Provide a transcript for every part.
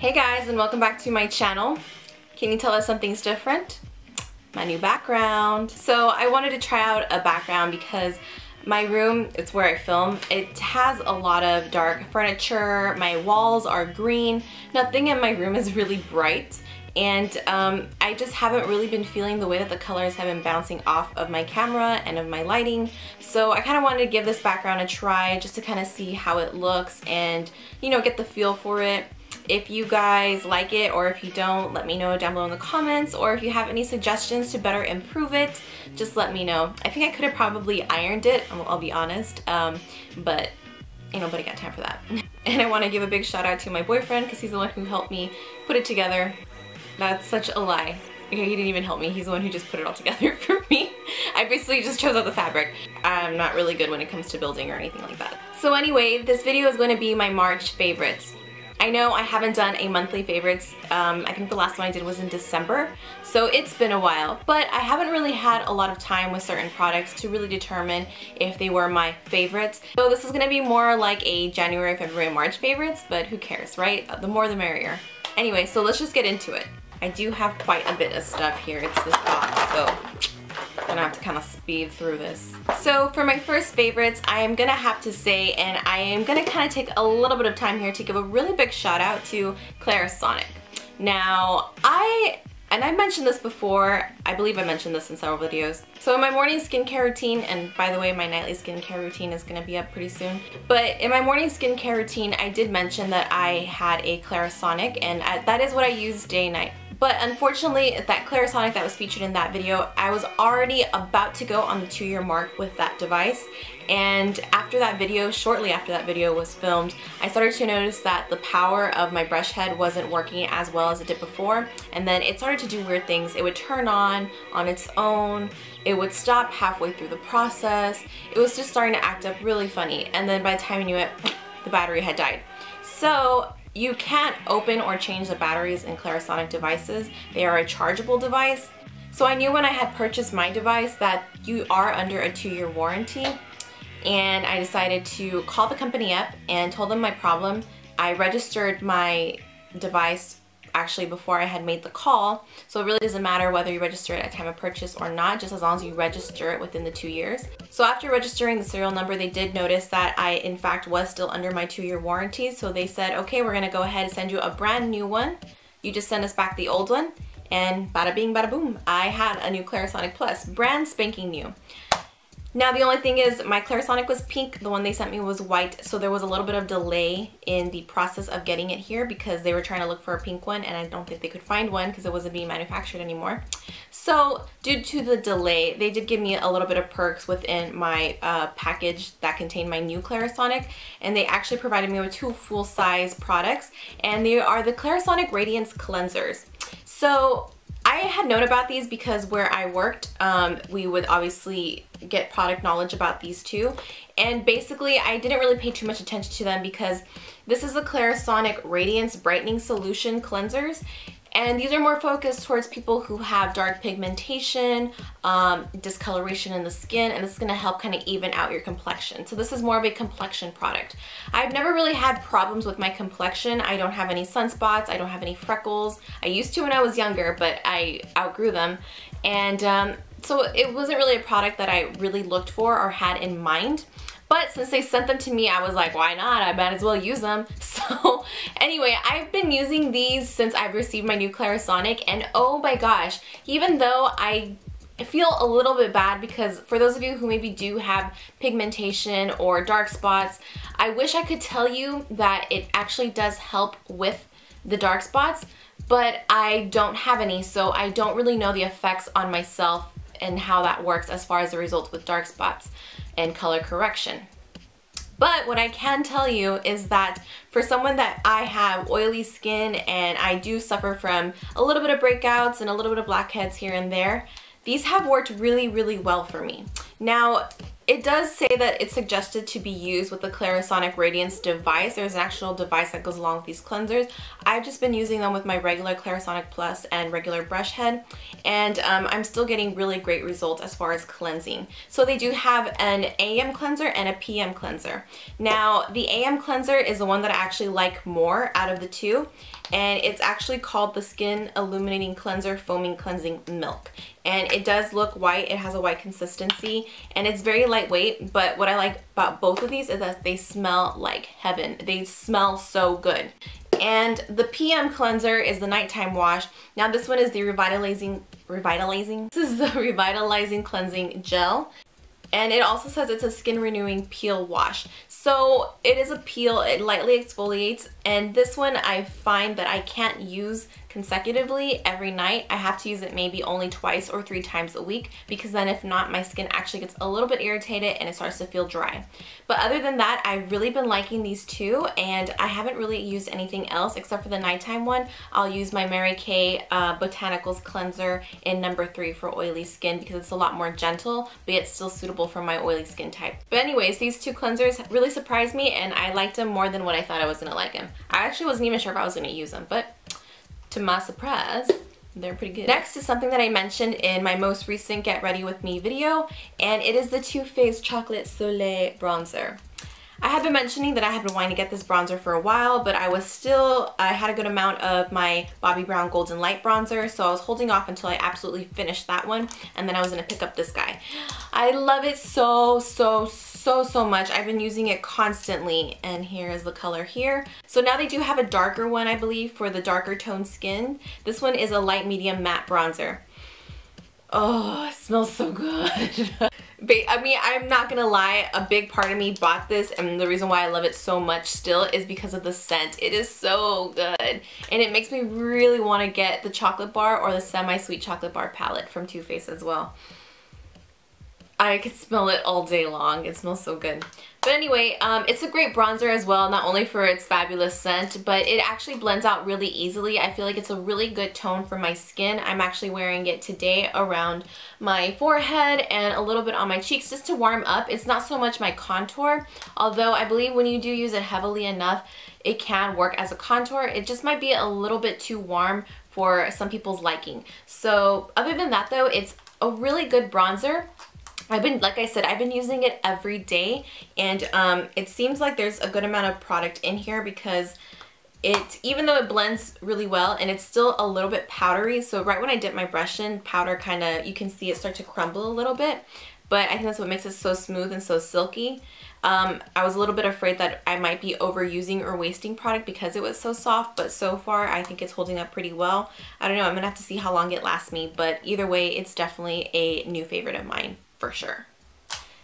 Hey guys, and welcome back to my channel. Can you tell us something's different? My new background. So I wanted to try out a background because my room, it's where I film, it has a lot of dark furniture, my walls are green, nothing in my room is really bright, and I just haven't really been feeling the way that the colors have been bouncing off of my camera and of my lighting. So I kind of wanted to give this background a try just to kind of see how it looks and, you know, get the feel for it. If you guys like it or if you don't, let me know down below in the comments, or if you have any suggestions to better improve it, just let me know. I think I could have probably ironed it, I'll be honest, but ain't nobody got time for that. And I want to give a big shout out to my boyfriend because he's the one who helped me put it together. That's such a lie. Okay, he didn't even help me. He's the one who just put it all together for me. I basically just chose out the fabric. I'm not really good when it comes to building or anything like that. So anyway, this video is going to be my March favorites. I know I haven't done a monthly favorites. I think the last one I did was in December, so it's been a while, but I haven't really had a lot of time with certain products to really determine if they were my favorites. So this is going to be more like a January, February, March favorites, but who cares, right? The more the merrier. Anyway, so let's just get into it. I do have quite a bit of stuff here. It's this box, so I'm gonna have to kind of speed through this. So for my first favorites, I am gonna have to say, and I am gonna kind of take a little bit of time here to give a really big shout out to Clarisonic. Now, I've mentioned this before, I believe I mentioned this in several videos. So in my morning skincare routine, and by the way, my nightly skincare routine is gonna be up pretty soon, but in my morning skincare routine, I did mention that I had a Clarisonic, and that is what I use day and night. But unfortunately, that Clarisonic that was featured in that video, I was already about to go on the 2-year mark with that device. And after that video, shortly after that video was filmed, I started to notice that the power of my brush head wasn't working as well as it did before. And then it started to do weird things. It would turn on its own. It would stop halfway through the process. It was just starting to act up really funny. And then by the time I knew it, the battery had died. So you can't open or change the batteries in Clarisonic devices. They are a chargeable device. So I knew when I had purchased my device that you are under a 2-year warranty, and I decided to call the company up and told them my problem. I registered my device actually before I had made the call, so it really doesn't matter whether you register it at time of purchase or not, just as long as you register it within the 2 years. So after registering the serial number, they did notice that I in fact was still under my 2-year warranty, so they said, okay, we're gonna go ahead and send you a brand new one. You just send us back the old one, and bada bing bada boom, I had a new Clarisonic Plus, brand spanking new. Now the only thing is my Clarisonic was pink, the one they sent me was white, so there was a little bit of delay in the process of getting it here because they were trying to look for a pink one and I don't think they could find one because it wasn't being manufactured anymore. So due to the delay, they did give me a little bit of perks within my package that contained my new Clarisonic, and they actually provided me with 2 full-size products, and they are the Clarisonic Radiance Cleansers. So I had known about these because where I worked, we would obviously get product knowledge about these too. And basically, I didn't really pay too much attention to them because this is the Clarisonic Radiance Brightening Solution Cleansers. And these are more focused towards people who have dark pigmentation, discoloration in the skin, and it's gonna help kind of even out your complexion. So this is more of a complexion product. I've never really had problems with my complexion. I don't have any sunspots, I don't have any freckles. I used to when I was younger, but I outgrew them. And so it wasn't really a product that I really looked for or had in mind. But since they sent them to me, I was like, why not? I might as well use them. So anyway, I've been using these since I've received my new Clarisonic, and oh my gosh, even though I feel a little bit bad because for those of you who maybe do have pigmentation or dark spots, I wish I could tell you that it actually does help with the dark spots, but I don't have any, so I don't really know the effects on myself and how that works as far as the results with dark spots and color correction. But what I can tell you is that for someone that I have oily skin and I do suffer from a little bit of breakouts and a little bit of blackheads here and there, these have worked really, really well for me. Now, It does say that it's suggested to be used with the Clarisonic Radiance device. There's an actual device that goes along with these cleansers. I've just been using them with my regular Clarisonic Plus and regular brush head, and I'm still getting really great results as far as cleansing. So they do have an AM cleanser and a PM cleanser. Now, the AM cleanser is the one that I actually like more out of the two, and it's actually called the Skin Illuminating Cleanser Foaming Cleansing Milk. And it does look white, it has a white consistency, and it's very lightweight, but what I like about both of these is that they smell like heaven. They smell so good. And the PM cleanser is the nighttime wash. Now this one is the revitalizing cleansing gel. And it also says it's a skin renewing peel wash. So it is a peel, it lightly exfoliates, and this one I find that I can't use consecutively every night. I have to use it maybe only twice or 3 times a week, because then if not, my skin actually gets a little bit irritated and it starts to feel dry. But other than that, I've really been liking these two, and I haven't really used anything else except for the nighttime one. I'll use my Mary Kay Botanicals cleanser in number 3 for oily skin, because it's a lot more gentle, but yet still suitable for my oily skin type. But anyways, these two cleansers really surprised me, and I liked them more than what I thought I was gonna like them. I actually wasn't even sure if I was gonna use them, but to my surprise, they're pretty good. Next is something that I mentioned in my most recent Get Ready With Me video, and it is the Too Faced Chocolate Soleil Bronzer. I had been mentioning that I had been wanting to get this bronzer for a while, but I had a good amount of my Bobbi Brown Golden Light bronzer, so I was holding off until I absolutely finished that one, and then I was gonna pick up this guy. I love it so much. I've been using it constantly, and here is the color here. So now they do have a darker one, I believe, for the darker toned skin. This one is a light medium matte bronzer. Oh, it smells so good. I mean, I'm not gonna lie, a big part of me bought this, and the reason why I love it so much still is because of the scent. It is so good, and it makes me really want to get the chocolate bar or the semi-sweet chocolate bar palette from Too Faced as well. I could smell it all day long. It smells so good. But anyway, it's a great bronzer as well, not only for its fabulous scent, but it actually blends out really easily. I feel like it's a really good tone for my skin. I'm actually wearing it today around my forehead and a little bit on my cheeks just to warm up. It's not so much my contour, although I believe when you do use it heavily enough, it can work as a contour. It just might be a little bit too warm for some people's liking. So other than that though, it's a really good bronzer. Like I said, I've been using it every day, and it seems like there's a good amount of product in here, because even though it blends really well and it's still a little bit powdery, so right when I dip my brush in, powder you can see it start to crumble a little bit, but I think that's what makes it so smooth and so silky. I was a little bit afraid that I might be overusing or wasting product because it was so soft, but so far I think it's holding up pretty well. I don't know, I'm gonna have to see how long it lasts me, but either way, it's definitely a new favorite of mine. For sure.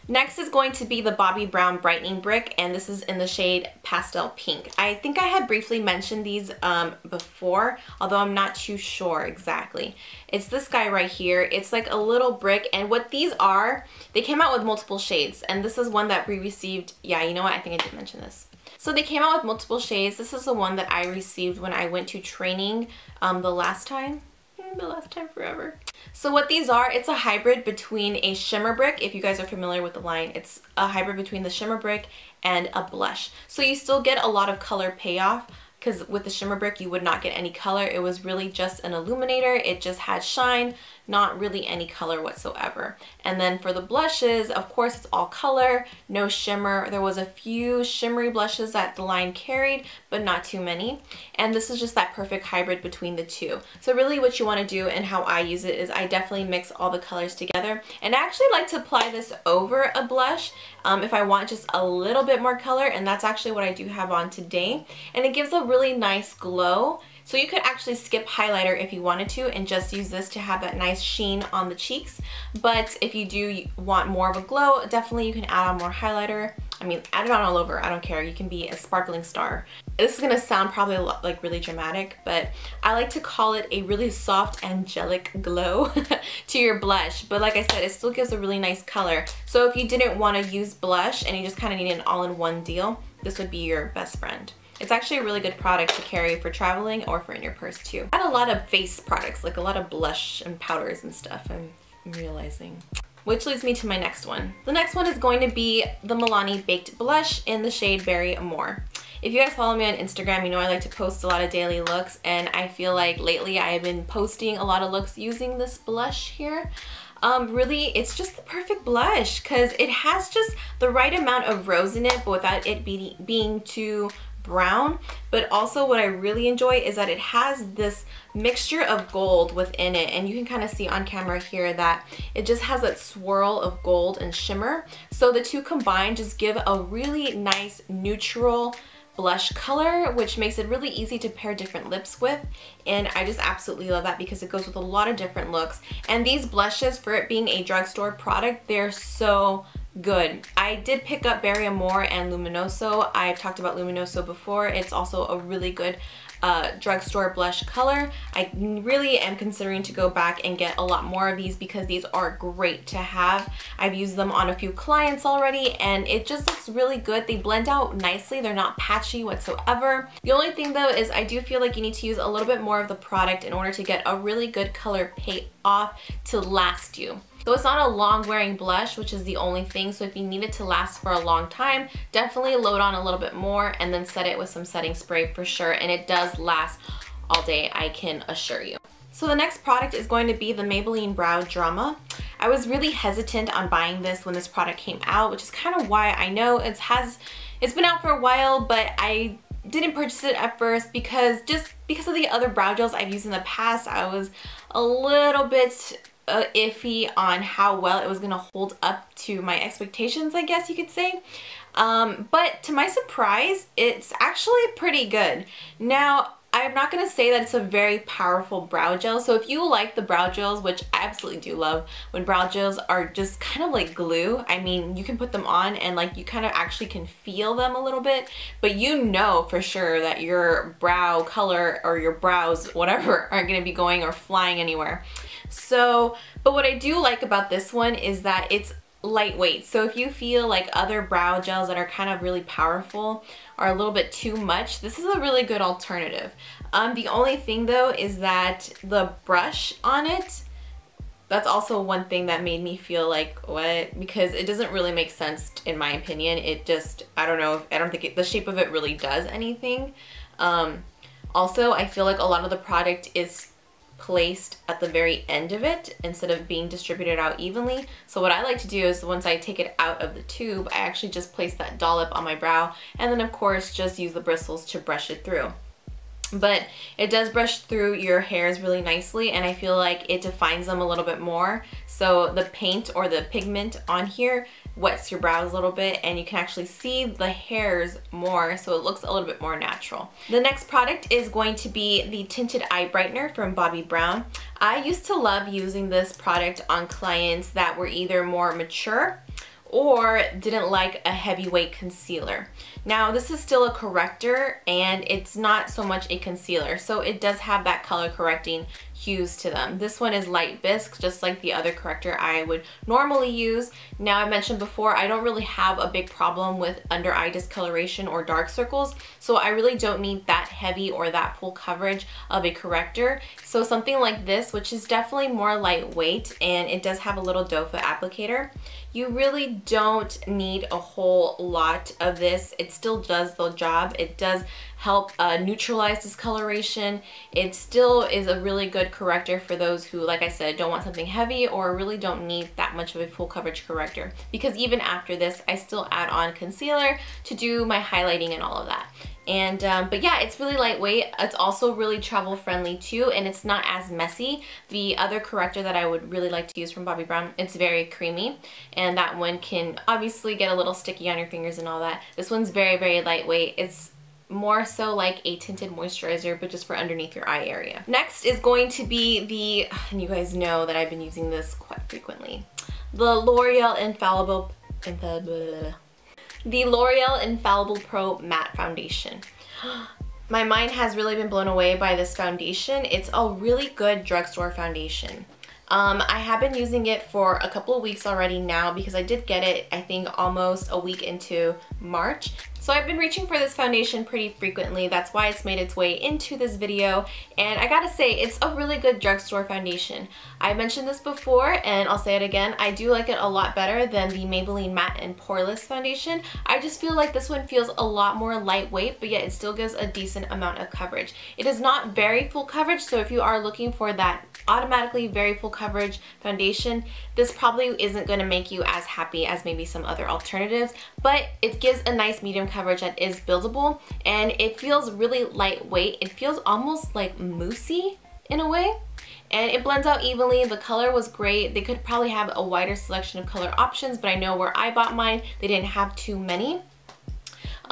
Next is going to be the Bobbi Brown Brightening Brick, and this is in the shade Pastel Pink. I think I had briefly mentioned these before, although I'm not too sure exactly. It's this guy right here. It's like a little brick, and what these are, they came out with multiple shades, and this is one that we received. Yeah, you know what? I think I did mention this. So they came out with multiple shades. This is the one that I received when I went to training the last time forever. So what these are, it's a hybrid between a shimmer brick, if you guys are familiar with the line, it's a hybrid between the shimmer brick and a blush. So you still get a lot of color payoff, because with the shimmer brick you would not get any color. It was really just an illuminator. It just had shine, not really any color whatsoever. And then for the blushes, of course it's all color, no shimmer. There was a few shimmery blushes that the line carried, but not too many. And this is just that perfect hybrid between the two. So really what you want to do, and how I use it, is I definitely mix all the colors together. And I actually like to apply this over a blush if I want just a little bit more color, and that's actually what I do have on today. And it gives a really nice glow. So you could actually skip highlighter if you wanted to and just use this to have that nice sheen on the cheeks. But if you do want more of a glow, definitely you can add on more highlighter. I mean, add it on all over, I don't care. You can be a sparkling star. This is gonna sound probably like really dramatic, but I like to call it a really soft angelic glow to your blush. But like I said, it still gives a really nice color. So if you didn't wanna use blush and you just kinda need an all-in-one deal, this would be your best friend. It's actually a really good product to carry for traveling or for in your purse too. I had a lot of face products, like a lot of blush and powders and stuff, I'm realizing. Which leads me to my next one. The next one is going to be the Milani Baked Blush in the shade Berry Amore. If you guys follow me on Instagram, you know I like to post a lot of daily looks, and I feel like lately I have been posting a lot of looks using this blush here. Really, it's just the perfect blush because it has just the right amount of rose in it, but without it being too brown. But also what I really enjoy is that it has this mixture of gold within it, and you can kind of see on camera here that it just has that swirl of gold and shimmer. So the two combined just give a really nice neutral blush color, which makes it really easy to pair different lips with, and I just absolutely love that because it goes with a lot of different looks. And these blushes, for it being a drugstore product, they're so good. I did pick up Berry Amore and Luminoso. I've talked about Luminoso before. It's also a really good drugstore blush color. I really am considering to go back and get a lot more of these because these are great to have. I've used them on a few clients already, and it just looks really good. They blend out nicely. They're not patchy whatsoever. The only thing though is I do feel like you need to use a little bit more of the product in order to get a really good color payoff to last you. So it's not a long wearing blush, which is the only thing. So if you need it to last for a long time, definitely load on a little bit more and then set it with some setting spray for sure. And it does last all day, I can assure you. So the next product is going to be the Maybelline Brow Drama. I was really hesitant on buying this when this product came out, which is kind of why I know it's been out for a while, but I didn't purchase it at first because of the other brow gels I've used in the past. I was a little bit iffy on how well it was gonna hold up to my expectations, I guess you could say. But to my surprise, it's actually pretty good. Now, I'm not gonna say that it's a very powerful brow gel. So if you like the brow gels, which I absolutely do love, when brow gels are just kind of like glue, I mean, you can put them on and like you kind of actually can feel them a little bit, but you know for sure that your brow color or your brows, whatever, aren't gonna be going or flying anywhere. So, but what I do like about this one is that it's lightweight. So if you feel like other brow gels that are kind of really powerful are a little bit too much, this is a really good alternative. The only thing though is that the brush on it, that's also one thing that made me feel like, what? Because it doesn't really make sense in my opinion. It just, I don't know, I don't think the shape of it really does anything. Also, I feel like a lot of the product is placed at the very end of it instead of being distributed out evenly. So what I like to do is once I take it out of the tube, I actually just place that dollop on my brow and then of course just use the bristles to brush it through. But it does brush through your hairs really nicely, and I feel like it defines them a little bit more. So the paint or the pigment on here wets your brows a little bit and you can actually see the hairs more, so it looks a little bit more natural. The next product is going to be the Tinted Eye Brightener from Bobbi Brown. I used to love using this product on clients that were either more mature or didn't like a heavyweight concealer. Now this is still a corrector and it's not so much a concealer, so it does have that color correcting hues to them. This one is light bisque, just like the other corrector I would normally use. Now I mentioned before, I don't really have a big problem with under eye discoloration or dark circles, so I really don't need that heavy or that full coverage of a corrector. So something like this, which is definitely more lightweight and it does have a little doe foot applicator, you really don't need a whole lot of this. It still does the job. It does help neutralize discoloration. It still is a really good corrector for those who, like I said, don't want something heavy or really don't need that much of a full coverage corrector. Because even after this, I still add on concealer to do my highlighting and all of that. And but yeah, it's really lightweight. It's also really travel friendly too, and it's not as messy. The other corrector that I would really like to use from Bobbi Brown, it's very creamy, and that one can obviously get a little sticky on your fingers and all that. This one's very, very lightweight. It's more so like a tinted moisturizer, but just for underneath your eye area. Next is going to be the, and you guys know that I've been using this quite frequently, the L'Oreal Infallible Pro Matte Foundation. My mind has really been blown away by this foundation. It's a really good drugstore foundation. I have been using it for a couple of weeks already now because I did get it, I think, almost a week into March. So I've been reaching for this foundation pretty frequently. That's why it's made its way into this video. And I gotta say, it's a really good drugstore foundation. I mentioned this before and I'll say it again. I do like it a lot better than the Maybelline Matte and Poreless foundation. I just feel like this one feels a lot more lightweight, but yet it still gives a decent amount of coverage. It is not very full coverage, so if you are looking for that automatically very full coverage foundation, this probably isn't going to make you as happy as maybe some other alternatives, but it gives a nice medium coverage that is buildable, and it feels really lightweight. It feels almost like moussey in a way, and it blends out evenly. The color was great. They could probably have a wider selection of color options, but I know where I bought mine, they didn't have too many.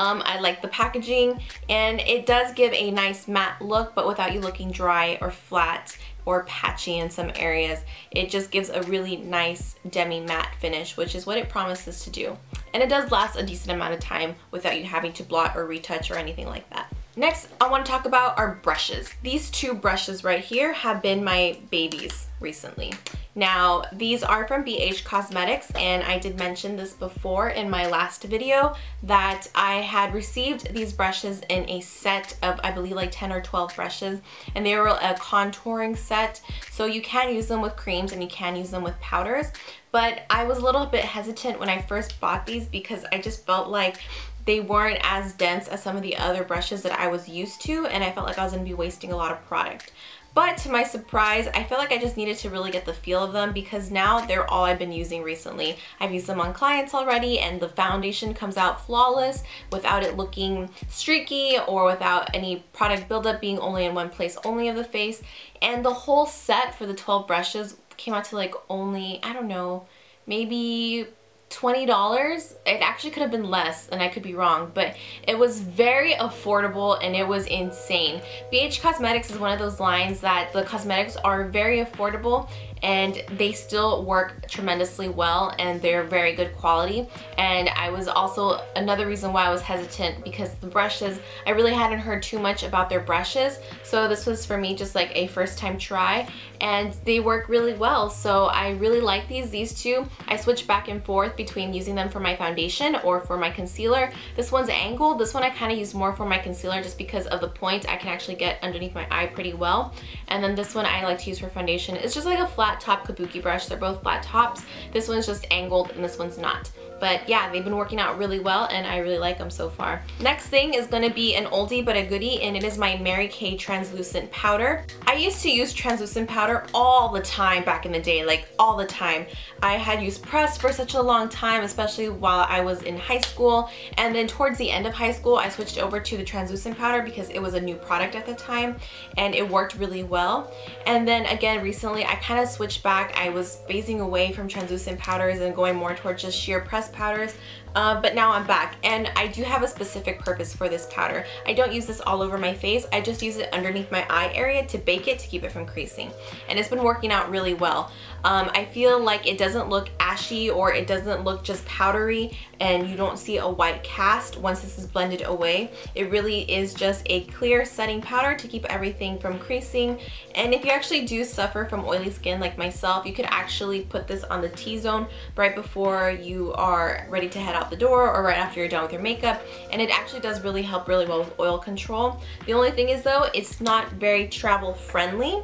I like the packaging, and it does give a nice matte look, but without you looking dry or flat or patchy in some areas. It just gives a really nice demi matte finish, which is what it promises to do. And it does last a decent amount of time without you having to blot or retouch or anything like that. Next, I want to talk about our brushes. These two brushes right here have been my babies recently. Now, these are from BH Cosmetics, and I did mention this before in my last video that I had received these brushes in a set of, I believe, like 10 or 12 brushes, and they were a contouring set, so you can use them with creams and you can use them with powders. But I was a little bit hesitant when I first bought these because I just felt like they weren't as dense as some of the other brushes that I was used to, and I felt like I was going to be wasting a lot of product. But to my surprise, I feel like I just needed to really get the feel of them because now they're all I've been using recently. I've used them on clients already, and the foundation comes out flawless without it looking streaky or without any product buildup being only in one place only of the face. And the whole set for the 12 brushes came out to like only, I don't know, maybe $20. It actually could have been less, and I could be wrong, but it was very affordable and it was insane. BH Cosmetics is one of those lines that the cosmetics are very affordable and they still work tremendously well, and they're very good quality. And I was also, another reason why I was hesitant, because the brushes, I really hadn't heard too much about their brushes, so this was for me just like a first time try, and they work really well. So I really like these two. I switch back and forth between using them for my foundation or for my concealer. This one's angled. This one I kind of use more for my concealer just because of the point I can actually get underneath my eye pretty well. And then this one I like to use for foundation. It's just like a flat top kabuki brush. They're both flat tops. This one's just angled and this one's not. But yeah, they've been working out really well and I really like them so far. Next thing is going to be an oldie but a goodie, and it is my Mary Kay translucent powder. I used to use translucent powder all the time back in the day, like all the time. I had used pressed for such a long time, especially while I was in high school, and then towards the end of high school I switched over to the translucent powder because it was a new product at the time and it worked really well. And then again recently I kind of switched back. I was phasing away from translucent powders and going more towards just sheer pressed powders, but now I'm back, and I do have a specific purpose for this powder. I don't use this all over my face. I just use it underneath my eye area to bake it to keep it from creasing, and it's been working out really well. I feel like it doesn't look ashy or it doesn't look just powdery and you don't see a white cast once this is blended away. It really is just a clear setting powder to keep everything from creasing. And if you actually do suffer from oily skin like myself, you could actually put this on the T-zone right before you are ready to head out the door or right after you're done with your makeup, and it actually does really help really well with oil control. The only thing is though, it's not very travel friendly.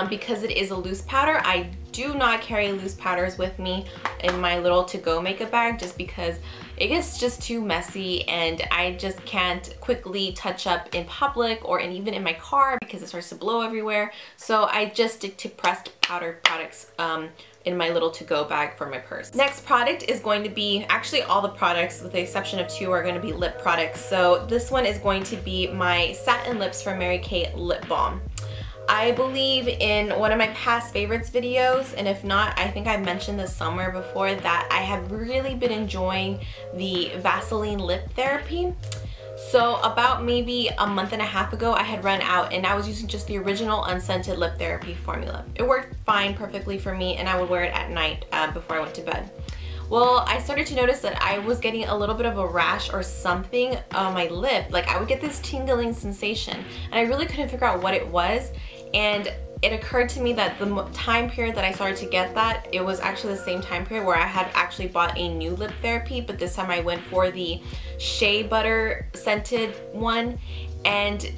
Because it is a loose powder. I do not carry loose powders with me in my little to-go makeup bag just because it gets just too messy and I just can't quickly touch up in public or even in my car because it starts to blow everywhere. So I just stick to pressed powder products in my little to-go bag for my purse. Next product is going to be, actually all the products with the exception of two are going to be lip products. So this one is going to be my Satin Lips from Mary Kay Lip Balm. I believe in one of my past favorites videos, and if not, I think I mentioned this somewhere before, that I have really been enjoying the Vaseline lip therapy. So about maybe a month and a half ago, I had run out and I was using just the original unscented lip therapy formula. It worked fine, perfectly for me, and I would wear it at night before I went to bed. Well, I started to notice that I was getting a little bit of a rash or something on my lip. Like I would get this tingling sensation and I really couldn't figure out what it was. And it occurred to me that the time period that I started to get that, it was actually the same time period where I had actually bought a new lip therapy, but this time I went for the shea butter scented one, and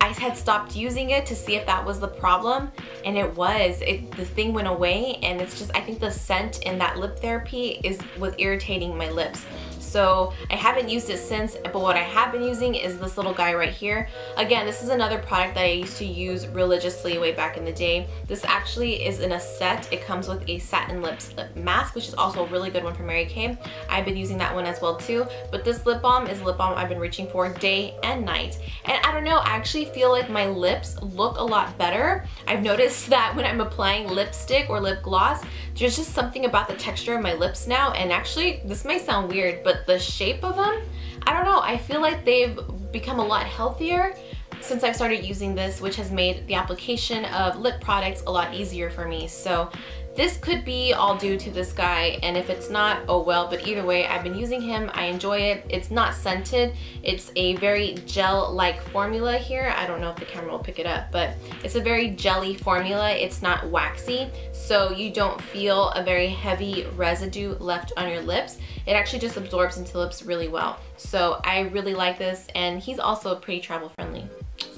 I had stopped using it to see if that was the problem, and it was. The thing went away, and it's just, I think the scent in that lip therapy was irritating my lips. So I haven't used it since, but what I have been using is this little guy right here. Again, this is another product that I used to use religiously way back in the day. This actually is in a set. It comes with a satin lip mask, which is also a really good one from Mary Kay. I've been using that one as well too, but this lip balm is a lip balm I've been reaching for day and night. And I don't know, I actually feel like my lips look a lot better. I've noticed that when I'm applying lipstick or lip gloss, there's just something about the texture of my lips now, and actually, this may sound weird, but the shape of them, I don't know, I feel like they've become a lot healthier since I've started using this, which has made the application of lip products a lot easier for me. So this could be all due to this guy, and if it's not, oh well, but either way, I've been using him. I enjoy it. It's not scented. It's a very gel-like formula here. I don't know if the camera will pick it up, but it's a very jelly formula. It's not waxy, so you don't feel a very heavy residue left on your lips. It actually just absorbs into lips really well. So I really like this, and he's also pretty travel friendly.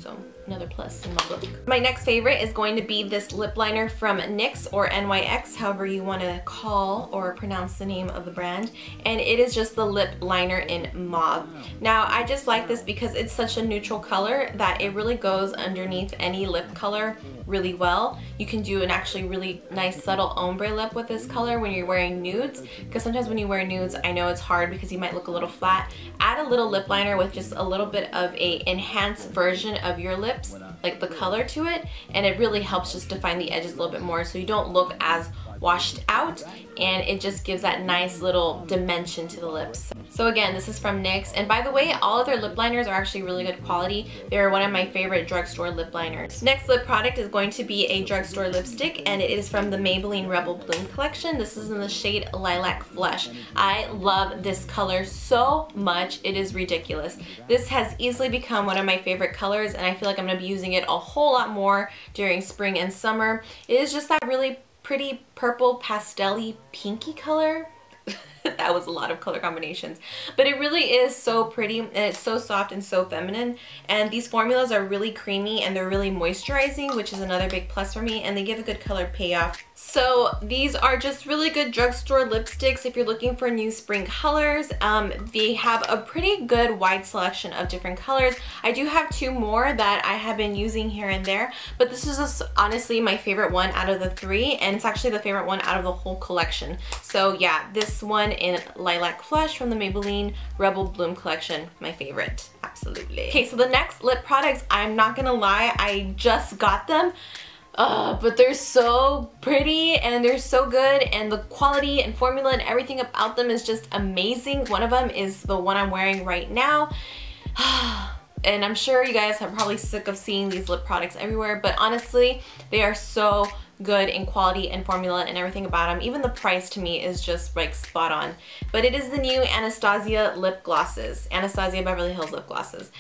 So another plus in my book. My next favorite is going to be this lip liner from NYX or NYX, however you want to call or pronounce the name of the brand. And it is just the lip liner in mauve. Now I just like this because it's such a neutral color that it really goes underneath any lip color really well. You can do an actually really nice subtle ombre lip with this color when you're wearing nudes, because sometimes when you wear nudes, I know it's hard because you might look a little flat. Add a little lip liner with just a little bit of a enhanced version of your lips, like the color to it, and it really helps just define the edges a little bit more so you don't look as washed out, and it just gives that nice little dimension to the lips. So again, this is from NYX, and by the way, all of their lip liners are actually really good quality. They're one of my favorite drugstore lip liners. Next lip product is going to be a drugstore lipstick, and it is from the Maybelline Rebel Bloom collection. This is in the shade Lilac Flesh. I love this color so much, it is ridiculous. This has easily become one of my favorite colors, and I feel like I'm going to be using it a whole lot more during spring and summer. It is just that really pretty purple pastel-y pinky color. That was a lot of color combinations, but it really is so pretty, and it's so soft and so feminine, and these formulas are really creamy and they're really moisturizing, which is another big plus for me, and they give a good color payoff. So these are just really good drugstore lipsticks if you're looking for new spring colors. They have a pretty good wide selection of different colors. I do have two more that I have been using here and there, but this is just honestly my favorite one out of the three, and it's actually the favorite one out of the whole collection. So yeah, this one in Lilac Flesh from the Maybelline Rebel Bloom collection, my favorite, absolutely. Okay, so the next lip products, I'm not gonna lie, I just got them. But they're so pretty and they're so good, and the quality and formula and everything about them is just amazing. One of them is the one I'm wearing right now. And I'm sure you guys are probably sick of seeing these lip products everywhere, but honestly, they are so good in quality and formula and everything about them. Even the price to me is just like spot on. But it is the new Anastasia lip glosses. Anastasia Beverly Hills lip glosses.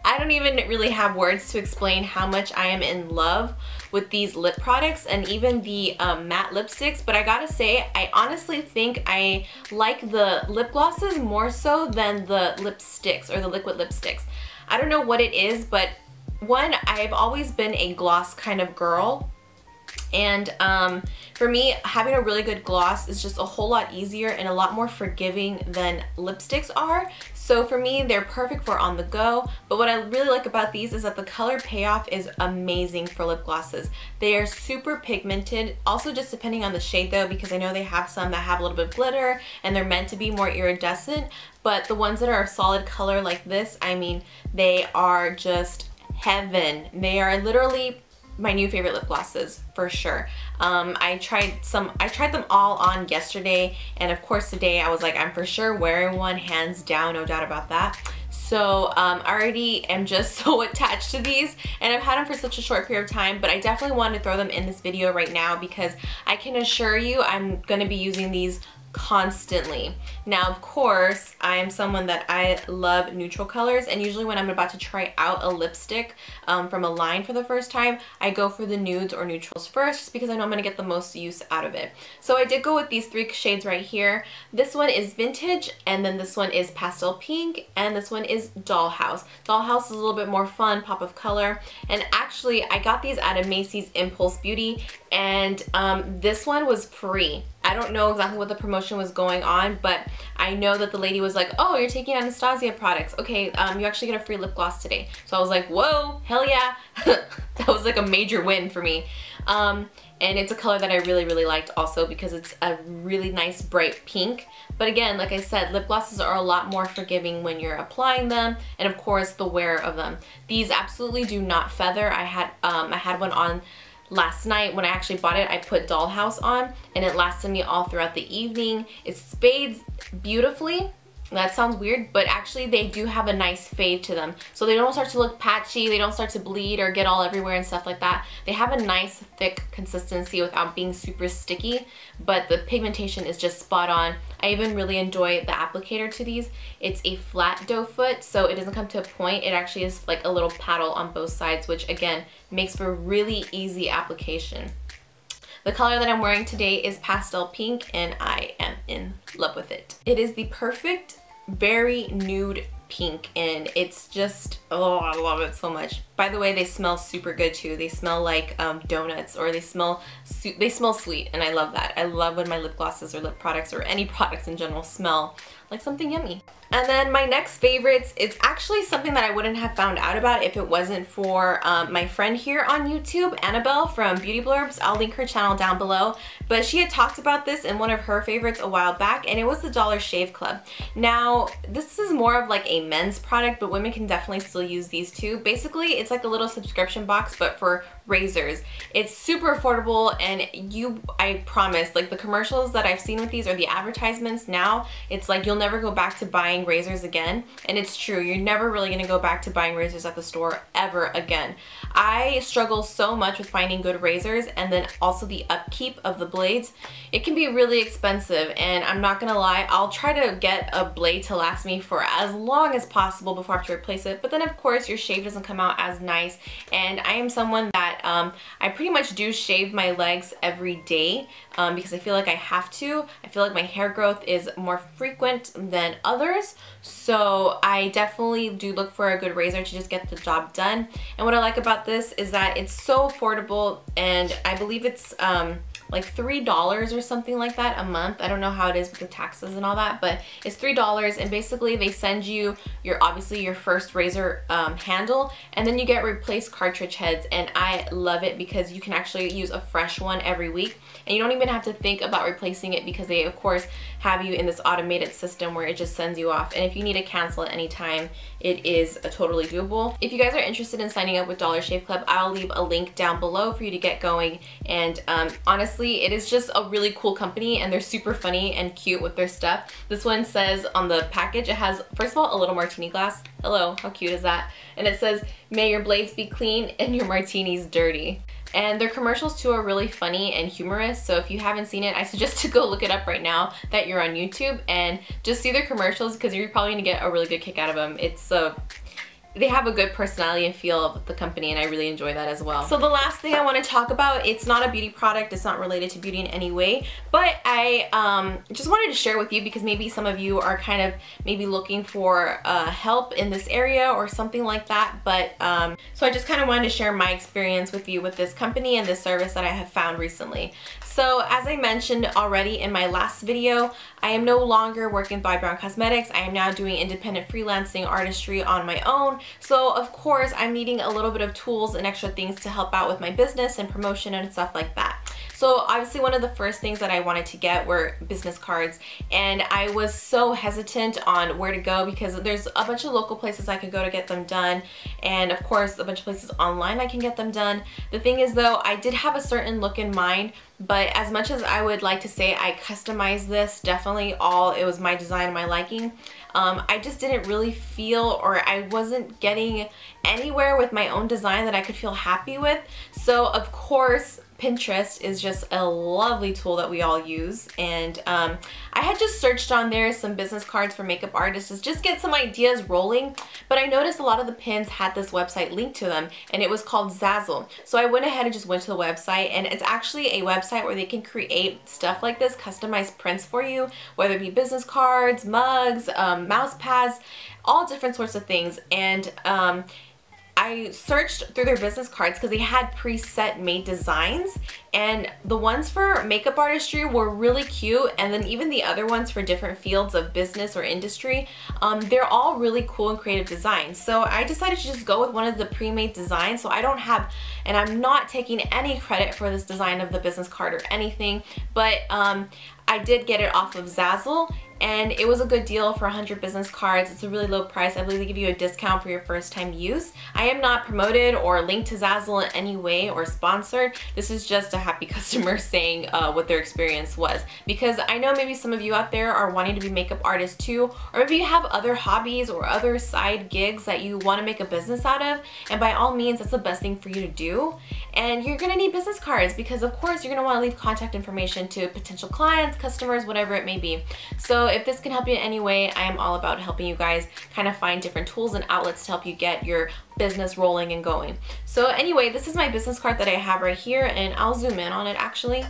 I don't even really have words to explain how much I am in love with these lip products and even the matte lipsticks, but I gotta say, I honestly think I like the lip glosses more so than the lipsticks or the liquid lipsticks. I don't know what it is, but one, I've always been a gloss kind of girl, and for me, having a really good gloss is just a whole lot easier and a lot more forgiving than lipsticks are. So for me, they're perfect for on the go, but what I really like about these is that the color payoff is amazing for lip glosses. They are super pigmented, also just depending on the shade though, because I know they have some that have a little bit of glitter and they're meant to be more iridescent, but the ones that are a solid color like this, I mean, they are just heaven. They are literally my new favorite lip glosses for sure. I tried them all on yesterday, and of course today I was like, I'm for sure wearing one, hands down, no doubt about that. So I already am just so attached to these, and I've had them for such a short period of time, but I definitely wanted to throw them in this video right now because I can assure you I'm gonna be using these constantly. Now, of course, I am someone that I love neutral colors, and usually when I'm about to try out a lipstick from a line for the first time, I go for the nudes or neutrals first, just because I know I'm gonna get the most use out of it. So I did go with these 3 shades right here. This one is Vintage, and then this one is Pastel Pink, and this one is Dollhouse. Dollhouse is a little bit more fun, pop of color, and actually I got these at a Macy's Impulse Beauty, and this one was free. I don't know exactly what the promotion was going on, but I know that the lady was like, oh, you're taking Anastasia products. Okay, you actually get a free lip gloss today. So I was like, whoa, hell yeah. That was like a major win for me. And it's a color that I really, really liked also because it's a really nice bright pink. But again, like I said, lip glosses are a lot more forgiving when you're applying them, and of course the wear of them. These absolutely do not feather. I had one on last night. When I actually bought it, I put Dollhouse on, and it lasted me all throughout the evening. It fades beautifully. That sounds weird, but actually they do have a nice fade to them. So they don't start to look patchy, they don't start to bleed or get all everywhere and stuff like that. They have a nice thick consistency without being super sticky, but the pigmentation is just spot on. I even really enjoy the applicator to these. It's a flat doe foot, so it doesn't come to a point. It actually is like a little paddle on both sides, which again makes for really easy application. The color that I'm wearing today is Pastel Pink, and I am in love with it. It is the perfect, very nude pink, and it's just, oh, I love it so much. By the way, they smell super good too. They smell like donuts, or they smell sweet, and I love that. I love when my lip glosses or lip products or any products in general smell like something yummy. And then my next favorites, it's actually something that I wouldn't have found out about if it wasn't for my friend here on YouTube, Annabelle from Beauty Blurbs. I'll link her channel down below. But she had talked about this in one of her favorites a while back, and it was the Dollar Shave Club. Now, this is more of like a men's product, but women can definitely still use these too. Basically, it's like a little subscription box, but for razors. It's super affordable, and I promise, like the commercials that I've seen with these or the advertisements now, it's like you'll never go back to buying razors again. And it's true, you're never really gonna go back to buying razors at the store ever again. I struggle so much with finding good razors, and then also the upkeep of the blades. It can be really expensive, and I'm not gonna lie, I'll try to get a blade to last me for as long as possible before I have to replace it, but then of course your shave doesn't come out as nice. And I am someone that I pretty much do shave my legs every day because I feel like I have to. I feel like my hair growth is more frequent than others, so I definitely do look for a good razor to just get the job done. And what I like about this is that it's so affordable, and I believe it's like $3 or something like that a month. I don't know how it is with the taxes and all that, but it's $3, and basically they send you obviously your first razor handle, and then you get replaced cartridge heads. And I love it because you can actually use a fresh one every week, and you don't even have to think about replacing it because they of course have you in this automated system where it just sends you off. And if you need to cancel at any time, it is totally doable. If you guys are interested in signing up with Dollar Shave Club, I'll leave a link down below for you to get going. And honestly, it is just a really cool company, and they're super funny and cute with their stuff. This one says on the package, it has, first of all, a little martini glass. Hello, how cute is that? And it says, "May your blades be clean and your martinis dirty." And their commercials too are really funny and humorous, so if you haven't seen it, I suggest to go look it up right now that you're on YouTube and just see their commercials, because you're probably gonna get a really good kick out of them. They have a good personality and feel of the company, and I really enjoy that as well. So the last thing I want to talk about, it's not a beauty product, it's not related to beauty in any way, but I just wanted to share with you because maybe some of you are kind of maybe looking for help in this area or something like that. But so I just kind of wanted to share my experience with you with this company and this service that I have found recently. So as I mentioned already in my last video, I am no longer working with Bobbi Brown Cosmetics. I am now doing independent freelancing artistry on my own. So of course I'm needing a little bit of tools and extra things to help out with my business and promotion and stuff like that. So obviously one of the first things that I wanted to get were business cards, and I was so hesitant on where to go because there's a bunch of local places I could go to get them done, and of course a bunch of places online I can get them done. The thing is though, I did have a certain look in mind, but as much as I would like to say I customized this, definitely it was my design and my liking, I just didn't really feel, or I wasn't getting anywhere with my own design that I could feel happy with. So of course Pinterest is just a lovely tool that we all use, and I had just searched on there some business cards for makeup artists to just get some ideas rolling, but I noticed a lot of the pins had this website linked to them, and it was called Zazzle. So I went ahead and just went to the website, and it's actually a website where they can create stuff like this, customized prints for you, whether it be business cards, mugs, mouse pads, all different sorts of things. And I searched through their business cards because they had preset made designs, and the ones for makeup artistry were really cute, and then even the other ones for different fields of business or industry, they're all really cool and creative designs. So I decided to just go with one of the pre-made designs. So I don't have, and I'm not taking any credit for this design of the business card or anything, but I did get it off of Zazzle, and it was a good deal for 100 business cards. It's a really low price. I believe they give you a discount for your first time use. I am not promoted or linked to Zazzle in any way or sponsored. This is just a happy customer saying what their experience was, because I know maybe some of you out there are wanting to be makeup artists too, or maybe you have other hobbies or other side gigs that you want to make a business out of, and by all means that's the best thing for you to do. And you're gonna need business cards because of course you're gonna want to leave contact information to potential clients, customers, whatever it may be. So if this can help you in any way, I am all about helping you guys kind of find different tools and outlets to help you get your business rolling and going. So anyway, this is my business card that I have right here, and I'll zoom in on it actually.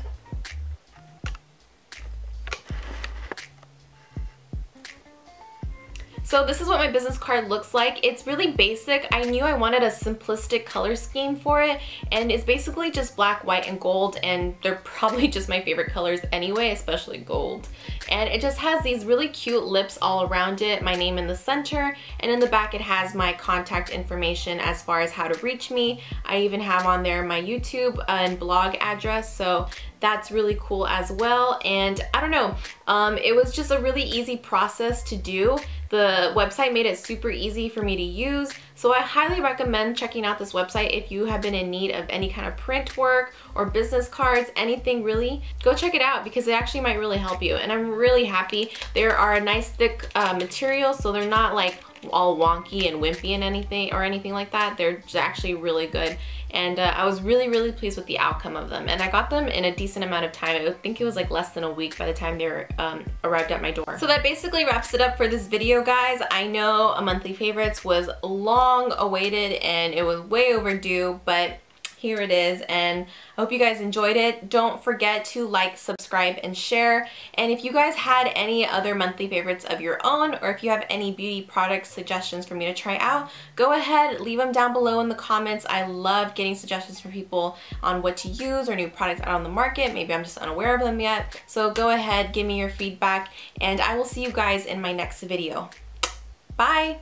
So this is what my business card looks like. It's really basic. I knew I wanted a simplistic color scheme for it, and it's basically just black, white, and gold, and they're probably just my favorite colors anyway, especially gold. And it just has these really cute lips all around it, my name in the center, and in the back it has my contact information as far as how to reach me. I even have on there my YouTube and blog address, so that's really cool as well. And I don't know, it was just a really easy process to do. The website made it super easy for me to use, so I highly recommend checking out this website if you have been in need of any kind of print work or business cards, anything really. Go check it out because it actually might really help you, and I'm really happy. There are a nice thick material, so they're not like all wonky and wimpy and anything like that. They're actually really good, and I was really pleased with the outcome of them, and I got them in a decent amount of time. I think it was like less than a week by the time they were, arrived at my door. So that basically wraps it up for this video, guys. I know a monthly favorites was long awaited and it was way overdue, but here it is, and I hope you guys enjoyed it. Don't forget to like, subscribe, and share. And if you guys had any other monthly favorites of your own, or if you have any beauty product suggestions for me to try out, go ahead, leave them down below in the comments. I love getting suggestions from people on what to use or new products out on the market. Maybe I'm just unaware of them yet. So go ahead, give me your feedback, and I will see you guys in my next video. Bye!